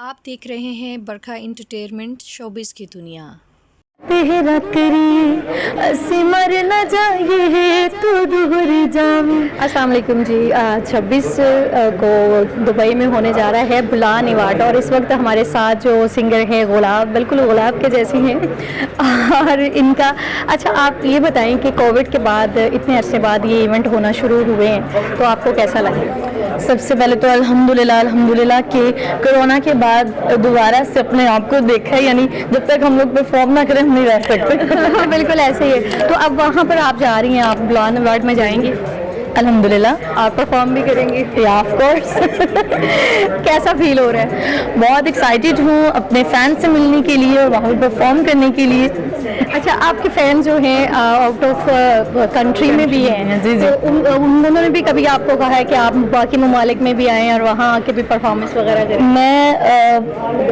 آپ دیکھ رہے ہیں برکھا انٹرٹینمنٹ شوبز کی دنیا۔ تیرا کری سمر نہ جائے تو دور جامی۔ السلام علیکم جی، 26 کو دبئی میں ہونے جا رہا ہے بلان ایوارڈ، اور اس وقت ہمارے ساتھ جو سنگر ہیں گلاب، بالکل گلاب کے جیسی ہیں اور ان کا اچھا آپ یہ بتائیں کہ کووڈ کے بعد اتنے عرصے بعد یہ ایونٹ ہونا شروع ہوئے ہیں تو آپ کو کیسا لگا؟ سب سے پہلے تو الحمدللہ کہ کرونا کے بعد دوبارہ سے اپنے آپ کو دیکھا ہے، یعنی جب تک ہم لوگ پرفارم نہ کریں ہم نہیں رہ سکتے۔ بالکل ایسے ہی ہے۔ تو اب وہاں پر آپ جا رہی ہیں، آپ بلان ایوارڈ میں جائیں گی؟ الحمدللہ۔ آپ پرفارم بھی کریں گی؟ یا آف کورس۔ کیسا فیل ہو رہا ہے؟ بہت ایکسائٹیڈ ہوں اپنے فین سے ملنے کے لیے اور وہاں پہ پرفارم کرنے کے لیے۔ اچھا، آپ کے فین جو ہیں آؤٹ آف کنٹری میں بھی ہیں، جی جی، انہوں نے بھی کبھی آپ کو کہا ہے کہ آپ باقی ممالک میں بھی آئیں اور وہاں آ کے بھی پرفارمنس وغیرہ کریں؟ میں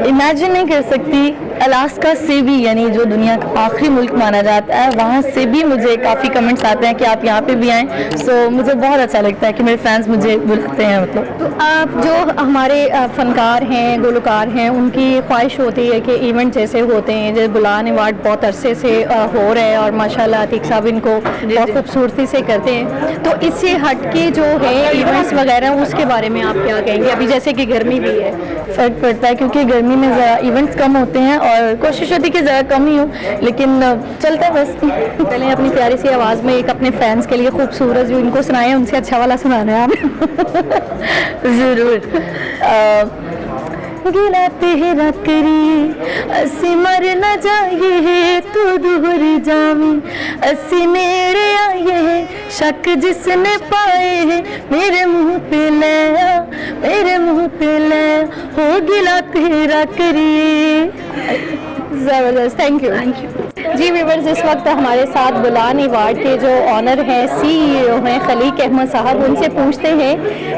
امیجن نہیں کر سکتی، الاسکا سے بھی، یعنی جو دنیا کا آخری ملک مانا جاتا ہے، وہاں سے بھی مجھے کافی کمنٹس آتے ہیں کہ آپ یہاں پہ بھی آئیں، سو مجھے بہت اچھا لگتا ہے کہ میرے فینس مجھے بلاتے ہیں۔ مطلب تو آپ جو ہمارے فنکار ہیں، گلوکار ہیں، ان کی خواہش ہوتی ہے کہ ایونٹ جیسے ہوتے ہیں، جیسے بلان ایوارڈ بہت عرصے سے ہو رہے ہیں اور ماشاءاللہ عتیق صاحب ان کو بہت خوبصورتی سے کرتے ہیں، تو اس سے ہٹ کے جو ہے ایونٹس وغیرہ اس کے بارے میں آپ کیا کہیں گے؟ ابھی جیسے کہ گرمی بھی ہے، فرق پڑتا ہے کیونکہ گرمی میں ذرا ایونٹس کم ہوتے ہیں اور کوشش ہوتی ہے کہ ذرا کم ہی ہو، لیکن چلتا ہے بس۔ پہلے اپنی پیاری سی آواز میں ایک اپنے فینس کے لیے خوبصورت جو ان کو سنائے ان سے اچھا والا سنانا ہے آپ۔ ضرور۔ گلا تیرا کری سمر نہ جائے تو دور جامی، اسی نیڑے آئے ہیں شک جس نے پائے ہیں، میرے منہ پہ لیا میرے منہ پہ لیا ہو گلا تیرا کری۔ زبردست، تھینک یو۔ جی ویورز، اس وقت ہمارے ساتھ بلان ایوارڈ کے جو آنر ہیں، CEO ہیں خلیق احمد صاحب، ان سے پوچھتے ہیں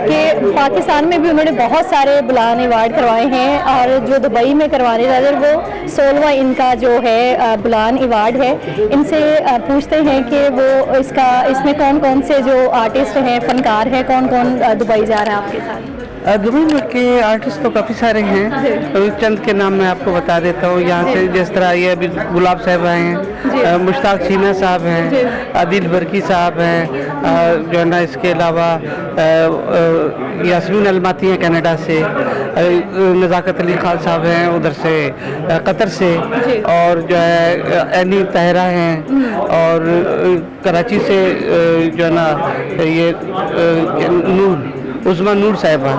کہ پاکستان میں بھی انہوں نے بہت سارے بلان ایوارڈ کروائے ہیں اور جو دبئی میں کروانے جا رہے ہیں وہ 16واں ان کا جو ہے بلان ایوارڈ ہے۔ ان سے پوچھتے ہیں کہ وہ اس میں کون کون سے جو آرٹسٹ ہیں، فنکار ہیں، کون کون دبئی جا رہا ہے آپ کے ساتھ؟ دبئی میں کے آرٹسٹ تو کافی سارے ہیں، چند کے نام میں آپ کو بتا دیتا ہوں یہاں سے، جس طرح یہ ابھی گلاب صاحب آئے ہیں، مشتاق چینا صاحب ہیں، عادل برکی صاحب ہیں، جو ہے نا اس کے علاوہ یاسمین الماتی ہیں کینیڈا سے، نزاکت علی خان صاحب ہیں ادھر سے قطر سے، اور جو ہے اینی طاہرہ ہیں، اور کراچی سے جو ہے نا یہ عظمیٰ نور صاحبہ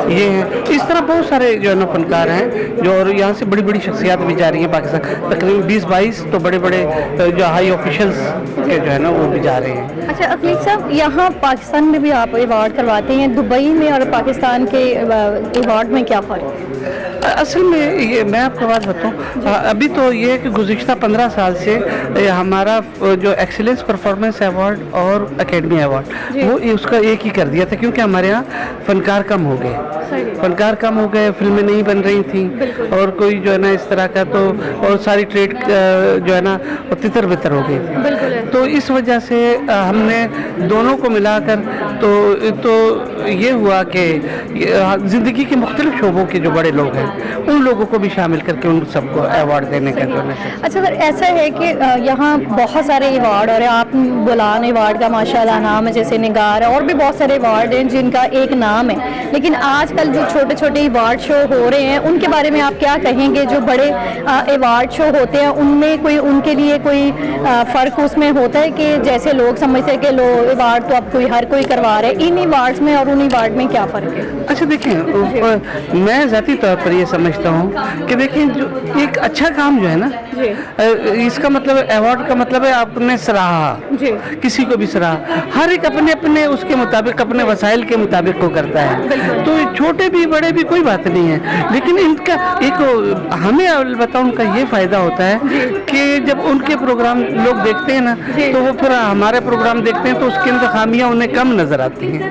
یہ ہیں۔ اس طرح بہت سارے جو ہے نا فنکار ہیں جو، اور یہاں سے بڑی بڑی شخصیات بھی جا رہی ہیں پاکستان، تقریباً 20-22 تو بڑے بڑے جو ہائی آفیشلز کے جو ہے نا وہ بھی جا رہے ہیں۔ اچھا عقیل صاحب، یہاں پاکستان میں بھی آپ ایوارڈ کرواتے ہیں، دبئی میں اور پاکستان کے ایوارڈ میں کیا فرق ہے؟ اصل میں یہ میں آپ کو بات بتاؤں، ابھی تو یہ ہے کہ گزشتہ 15 سال سے ہمارا جو ایکسیلنس پرفارمنس ایوارڈ اور اکیڈمی ایوارڈ وہ اس کا ایک ہی کر دیا تھا، کیونکہ ہمارے یہاں فنکار کم ہو گئے، فلمیں نہیں بن رہی تھیں اور کوئی جو ہے نا اس طرح کا، تو اور ساری ٹریڈ جو ہے نا تتر بتر ہو گئی تھی، تو اس وجہ سے ہم نے دونوں کو ملا کر تو یہ ہوا کہ زندگی کے مختلف شعبوں کے جو بڑے لوگ ہیں ان لوگوں کو بھی شامل کر کے ان سب کو ایوارڈ دینے کا جو ہے۔ اچھا سر، ایسا ہے کہ یہاں بہت سارے ایوارڈ، اور آپ بلان ایوارڈ کا ماشاءاللہ نام ہے، جیسے نگار، اور بھی بہت سارے ایوارڈ ہیں جن کا ایک نام ہے، لیکن آج کل جو چھوٹے چھوٹے ایوارڈ شو ہو رہے ہیں ان کے بارے میں آپ کیا کہیں گے؟ جو بڑے ایوارڈ شو ہوتے ہیں ان میں کوئی ان کے لیے کوئی فرق اس میں ہوتا ہے کہ جیسے لوگ سمجھتے ہیں کہ ایوارڈ تو اب ہر کوئی کروا رہے ہیں، ان ایوارڈز میں اور ان ایوارڈ میں کیا فرق ہے؟ اچھا دیکھیں، میں ذاتی طور پر یہ سمجھتا ہوں کہ دیکھیں جو ایک اچھا کام جو ہے نا، اس کا مطلب ایوارڈ کا مطلب ہے آپ نے سراہا، کسی کو بھی سراہا، ہر ایک اپنے اپنے اس کے مطابق اپنے وسائل کے مطابق کو کرتا ہے، تو چھوٹے بھی بڑے بھی کوئی بات نہیں ہے، لیکن ان کا ایک ہمیں البتہ ان کا یہ فائدہ ہوتا ہے کہ جب ان کے پروگرام لوگ دیکھتے ہیں نا تو وہ پھر ہمارے پروگرام دیکھتے ہیں تو اس کے اندر خامیاں انہیں کم نظر آتی ہیں۔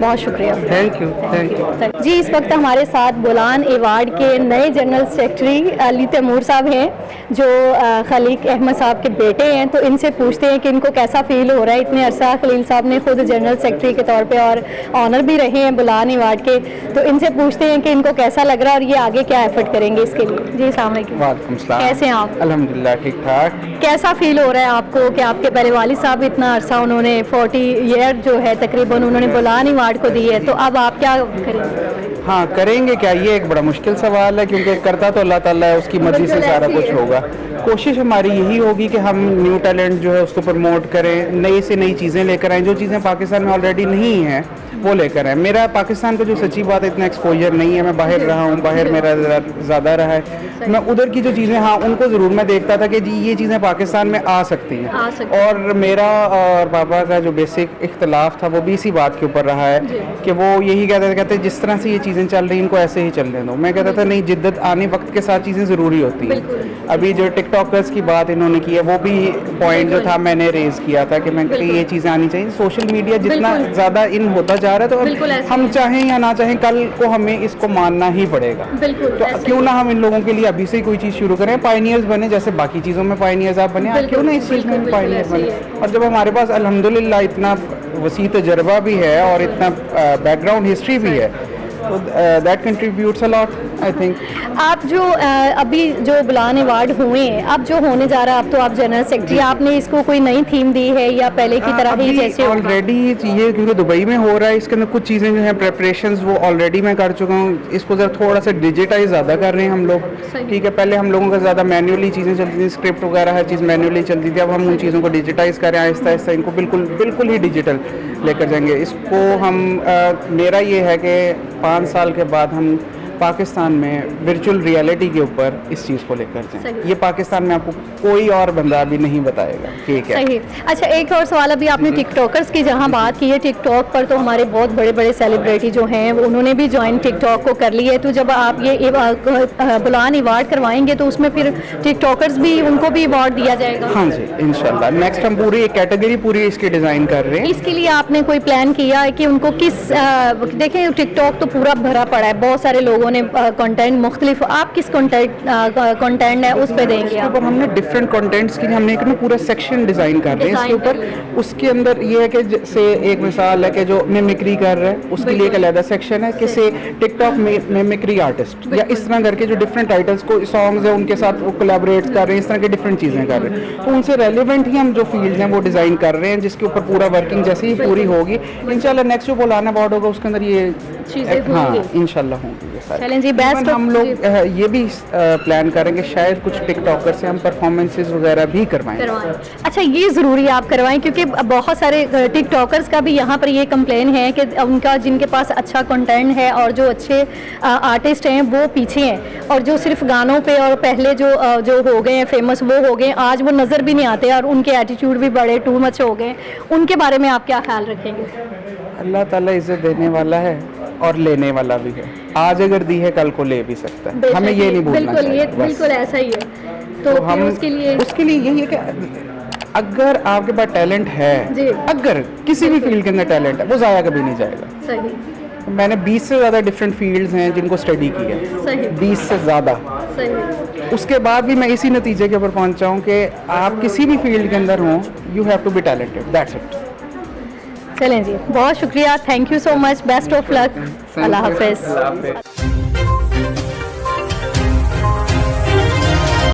بہت شکریہ. Thank you. جی اس وقت ہمارے ساتھ بولان ایوارڈ کے نئے جنرل سیکرٹری علی تیمور صاحب ہیں جو خلیق احمد صاحب کے بیٹے ہیں. تو ان سے پوچھتے ہیں کہ ان کو کیسا فیل ہو رہا ہے. اتنے عرصہ خلیل صاحب نے خود جنرل سیکرٹری کے طور پہ اور آنر بھی رہے ہیں بولان ایوارڈ کے. تو ان سے پوچھتے ہیں کہ ان کو کیسا لگ رہا ہے اور یہ آگے کیا ایفرٹ کریں گے اس کے لیے. جی السلام علیکم. وعلیکم السلام. کیسے ہیں آپ؟ الحمدللہ ٹھیک ٹھاک. کیسا فیل ہو رہا ہے آپ کو کہ آپ کے پہلے والد صاحب اتنا عرصہ انہوں نے 40 ایئر جو ہے تقریباً انہوں نے بولان ایوارڈ کو دی ہے, تو اب آپ کیا کریں گے؟ ہاں کریں گے کیا, یہ ایک بڑا مشکل سوال ہے کیونکہ کرتا تو اللہ تعالیٰ ہے, اس کی مرضی سے سارا کچھ ہوگا. کوشش ہماری یہی ہوگی کہ ہم نیو ٹیلنٹ جو ہے اس کو پروموٹ کریں, نئی سے نئی چیزیں لے کر آئیں, جو چیزیں پاکستان میں آلریڈی نہیں ہیں وہ لے کر آئیں. میرا پاکستان کا جو سچی بات ہے اتنا ایکسپوجر نہیں ہے, میں باہر رہا ہوں, باہر میرا زیادہ رہا ہے. میں ادھر کی جو چیزیں ہاں ان کو ضرور میں دیکھتا تھا کہ جی یہ چیزیں پاکستان میں آ سکتی ہیں, اور میرا اور بابا کا جو بیسک اختلاف تھا وہ بھی اسی بات کے اوپر رہا ہے کہ وہ یہی کہتے جس طرح سے یہ چیزیں چل رہی ہیں ان کو ایسے ہی چلنے دو. میں کہتا تھا نہیں, جدت آنے وقت کے ساتھ چیزیں ضروری ہوتی ہیں. ابھی جو ٹک ٹاکرز کی بات انہوں نے کی ہے وہ بھی پوائنٹ جو تھا میں نے ریز کیا تھا کہ میں کہ یہ چیزیں آنی چاہیے. سوشل میڈیا جتنا زیادہ ان ہوتا جا رہا ہے تو ہم چاہیں یا نہ چاہیں کل کو ہمیں اس کو ماننا ہی پڑے گا. تو کیوں نہ ہم ان لوگوں کے لیے ابھی سے کوئی چیز شروع کریں, پائنیئرز بنے جیسے باقی چیزوں میں پائنیئرز آپ بنے, کیوں نہ اس چیز میں پائنیئرز بنے. اور جب ہمارے پاس الحمدللہ اتنا وسیع تجربہ بھی ہے اور اتنا بیک گراؤنڈ ہسٹری بھی ہے, تو that contributes a lot I think. آپ جو ابھی جو بولان ایوارڈ ہوئے ہیں, اب جو ہونے جا رہا ہے, اب تو آپ جنرل سیکرٹری, آپ نے اس کو کوئی نئی تھیم دی ہے یا پہلے کی طرح ہی جیسے آلریڈی یہ کیونکہ دبئی میں ہو رہا ہے, اس کے اندر کچھ چیزیں جو ہیں پریپریشنز وہ آلریڈی میں کر چکا ہوں. اس کو ذرا تھوڑا سا ڈیجیٹائز زیادہ کر رہے ہیں ہم لوگ. ٹھیک ہے, پہلے ہم لوگوں کا زیادہ مینولی چیزیں چلتی تھیں, اسکرپٹ وغیرہ ہر چیز مینولی چلتی تھی. اب ہم ان چیزوں کو ڈیجیٹائز کریں آہستہ آہستہ, ان کو بالکل ہی ڈیجیٹل لے کر جائیں گے. اس کو ہم میرا یہ ہے کہ 5 سال کے بعد ہم پاکستان میں ورچوئل ریئلٹی کے اوپر اس چیز کو لے کر جائیں. یہ پاکستان میں آپ کو کوئی اور بندہ ابھی نہیں بتائے گا. ٹھیک ہے, صحیح. اچھا ایک اور سوال, ابھی آپ نے ٹک ٹاکرز کی جہاں بات کی ہے, ٹک ٹاک پر تو ہمارے بہت بڑے بڑے سیلیبریٹی جو ہیں انہوں نے بھی جوائن ٹک ٹاک کو کر لی ہے. تو جب آپ یہ بولان ایوارڈ کروائیں گے تو اس میں پھر ٹک ٹاکرز بھی, ان کو بھی ایوارڈ دیا جائے گا؟ ہاں جی انشاءاللہ. نیکسٹ ہم پوری ایک کیٹیگری پوری اس کی ڈیزائن کر رہے ہیں. اس کے لیے آپ نے کوئی پلان کیا ہے کہ ان کو کس, دیکھیں ٹک ٹاک تو پورا بھرا پڑا ہے, بہت سارے لوگوں نے کنٹینٹ مختلف, آپ کس کنٹینٹ ہے اس پہ دیں گے؟ ہم نے ڈفرینٹ کنٹینٹس کے لیے ہم نے ایک پورا سیکشن ڈیزائن کر رہے ہیں اس کے اوپر. اس کے اندر یہ ہے کہ جیسے ایک مثال ہے کہ جو میمکری کر رہا ہے اس کے لیے ایک علیحدہ سیکشن ہے کہ سے ٹک ٹاک میمکری آرٹسٹ, یا اس طرح کر کے جو ڈفرینٹ ٹائٹلس کو سانگز ہیں ان کے ساتھ وہ کولیبریٹ کر رہے ہیں, اس طرح کی ڈفرینٹ چیزیں کر رہے ہیں. تو ان سے ریلیونٹ ہی ہم جو فیلڈ ہیں وہ ڈیزائن کر رہے ہیں, جس کے اوپر پورا ورکنگ جیسے ہی پوری ہوگی انشاءاللہ نیکسٹ جو بولان ایوارڈ ہوگا اس کے اندر یہ ہاں انشاءاللہ ہوں گے. چلیں جی, بیسٹ. ہم لوگ یہ بھی پلان کریں کہ شاید کچھ ٹک ٹاکر سے ہم پرفارمنسز وغیرہ بھی کروائیں. اچھا یہ ضروری آپ کروائیں, کیونکہ بہت سارے ٹک ٹاکرز کا بھی یہاں پر یہ کمپلین ہے کہ ان کا جن کے پاس اچھا کنٹینٹ ہے اور جو اچھے آرٹسٹ ہیں وہ پیچھے ہیں, اور جو صرف گانوں پہ اور پہلے جو ہو گئے ہیں فیمس وہ ہو گئے, آج وہ نظر بھی نہیں آتے اور ان کے ایٹیٹیوڈ بھی بڑے ٹو مچ ہو گئے. ان کے بارے میں آپ کیا خیال رکھیں گے؟ اللہ تعالیٰ عزت دینے والا ہے اور لینے والا بھی ہے. آج اگر دی ہے کل کو لے بھی سکتا ہے, ہمیں یہ نہیں بھولنا چاہیے. بالکل ایسا ہی ہے. تو ہم اس کے لیے یہی ہے کہ اگر آپ کے پاس ٹیلنٹ ہے, اگر کسی بھی فیلڈ کے اندر ٹیلنٹ ہے وہ ضائع کبھی نہیں جائے گا. صحیح. میں نے 20 سے زیادہ ڈفرینٹ فیلڈز ہیں جن کو اسٹڈی کی ہے, 20 سے زیادہ. اس کے بعد بھی میں اسی نتیجے کے اوپر پہنچا ہوں کہ آپ کسی بھی فیلڈ کے اندر ہوں, you have to be talented, that's it. چلیں جی, بہت شکریہ, thank you so much, best of luck, اللہ حافظ.